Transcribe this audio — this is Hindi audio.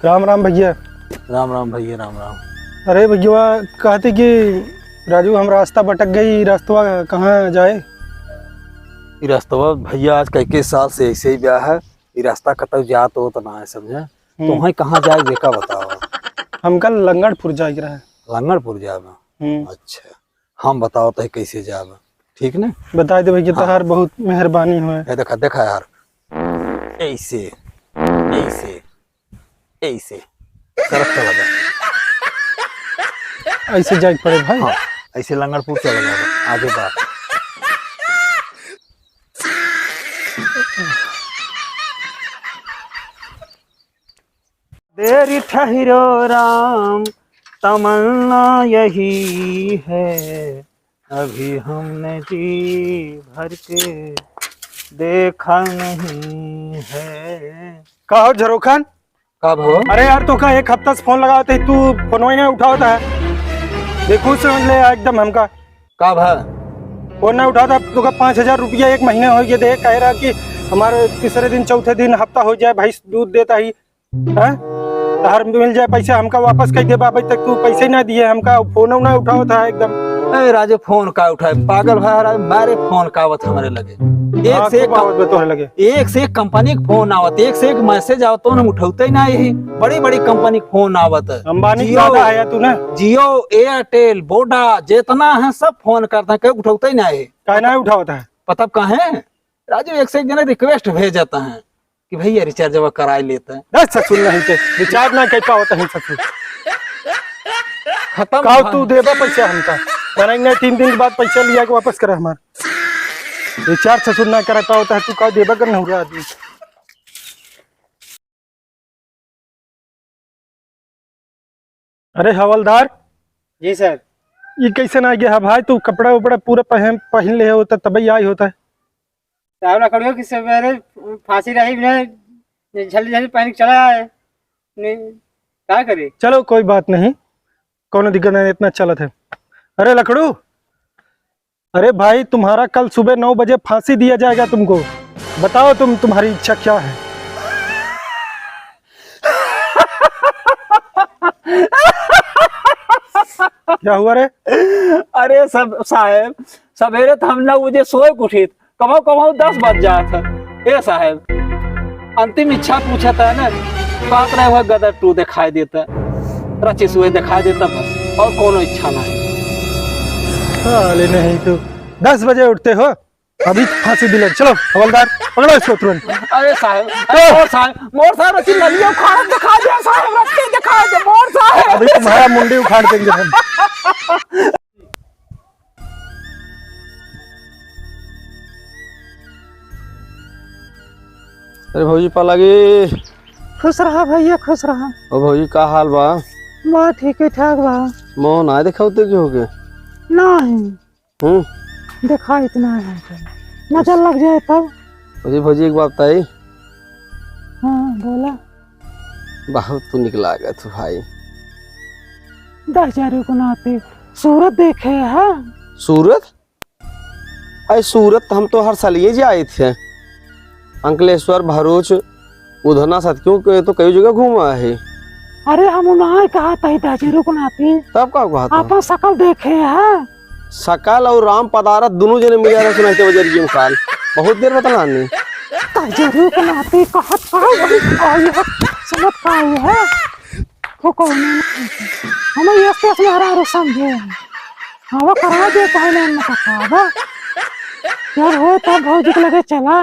राम राम भैया। राम राम भैया, राम राम। अरे भैया कहते कि राजू हम रास्ता भटक गई, रास्ता कहाँ जाए? ये रास्ता भैया आज कई साल से ऐसे ही ब्याह है। ये रास्ता कतौ जात हो तो ना है समझे। तो वहीं कहाँ जाए बेका बताओ। हम कल लंगड़पुर जाए रहे। लंगड़पुर जाए? अच्छा, हम बताओ तो कैसे जाए, ठीक ने? बता दे भैया। हाँ। तहार बहुत मेहरबानी है। देखा देखा यार, ऐसे ऐसे ऐसे करत लगा, ऐसे जाए पड़े भाई। हाँ, ऐसे लंगड़पुर चला जाएगा आगे बात। देरी ठहरो राम, तमन्ना यही है, अभी हमने जी भर के देखा नहीं है। कहो झरोखान कब हो? अरे यार तो का एक हफ्ता से फोन लगाते तू फोन ही नहीं उठाता है। देखो समझ ले एकदम हमका कब है फोन नहीं उठाता। तो का 5,000 रुपया एक महीने हो गया। दे कह रहा कि हमारे तीसरे दिन चौथे दिन हफ्ता हो जाए, भैंस दूध देता ही है, हर मिल जाए पैसा हमका वापस कर दे। अभी तक तू पैसे ना दिए हमका, फोन नहीं उठाओ था एकदम। अरे राजू फोन का उठाए, पागल भाई, मारे फोन का आवत हमारे लगे। एक से एक कंपनी का फोन आवत, एक से एक मैसेज आवत, तो हम उठाते ही ना। यही बड़ी बड़ी कंपनी का फोन आवत। अंबानी ज्यादा है तू ना। जियो, एयरटेल, वोडा जितना है सब फोन करता है, कहीं उठाते ही ना है। क्या नहीं उठाता है? पता कहाँ है राजू, एक से एक जना रिक्वेस्ट भेज जाता है कि भैया रिचार्ज करा लेते हैं। ससुर नहीं थे रिचार्ज ना कैसा होता है ससुर। खत्म कहो तू देबा पैसा हमका, मैंने 3 दिन के बाद पैसा लिया के वापस करा। हमारा रिचार्ज ससुर ना कराता होता है, तू कहो देबा कर नहीं आदमी। अरे हवलदार जी सर। ये कैसे ना गया भाई? तू कपड़ा उपड़ा पूरा पहन ले होता तभी आई होता है। साहब लकड़ियों की सवेरे फांसी रही जल्दी जल्दी पहन के चला आए, क्या करे? चलो कोई बात नहीं, कौन दिक्कत नहीं, इतना चलत है। अरे लकड़ू, अरे भाई तुम्हारा कल सुबह 9 बजे फांसी दिया जाएगा तुमको। बताओ तुम्हारी इच्छा क्या है? क्या हुआ रे? अरे सब साहब, सवेरे तो हम 9 बजे सोए उठे, कमाओ 10 बज जाए था। ये साहब अंतिम इच्छा पूछा था ना, बात रहे हुआ गदर 2 दिखाई देता, रचिस हुए दिखाई देता, बस और कोनो इच्छा नहीं। अरे नहीं तो 10 बजे उठते हो, अभी फांसी दिला। चलो हवलदार पकड़ो इसको तुरंत। अरे साहब, मोर साहब रची नलिया उखाड़ दिखा दिया साहब, रची दिखा दे मोर साहब। अभी तुम्हारा मुंडी उखाड़ देंगे हम। अरे भौजी पालागी। खुश रहा भैया, खुश रहा। ओ भौजी का हाल बा? बा ठीक है ठाक बा। मोह ना दिखाते क्यों के? नहीं देखा इतना है, नजर लग जाए तब। भौजी एक बात बताई। हाँ बोला। बहुत तू निकला गया तू भाई। 10,000 को नाते सूरत देखे है। सूरत? अरे सूरत हम तो हर साल ये जाए थे, अंकलेश्वर, भरूच, उधना, सतक्यों के तो कई जगह घूमा है। अरे हम उन्हें कहा था 10,000 को नाते, तब का कहा था? आप सकल देखे है। सकल और राम पदारत दोनों जने मिल रहे सुना के वजह जी काल बहुत देर बता नहीं। 10,000 को नाते कहत समझ पाई है वो कौन हमें ये स्टेस में हरा रो समझे हवा करा दे पहले न कहा यार हो तब भौजी के लगे चला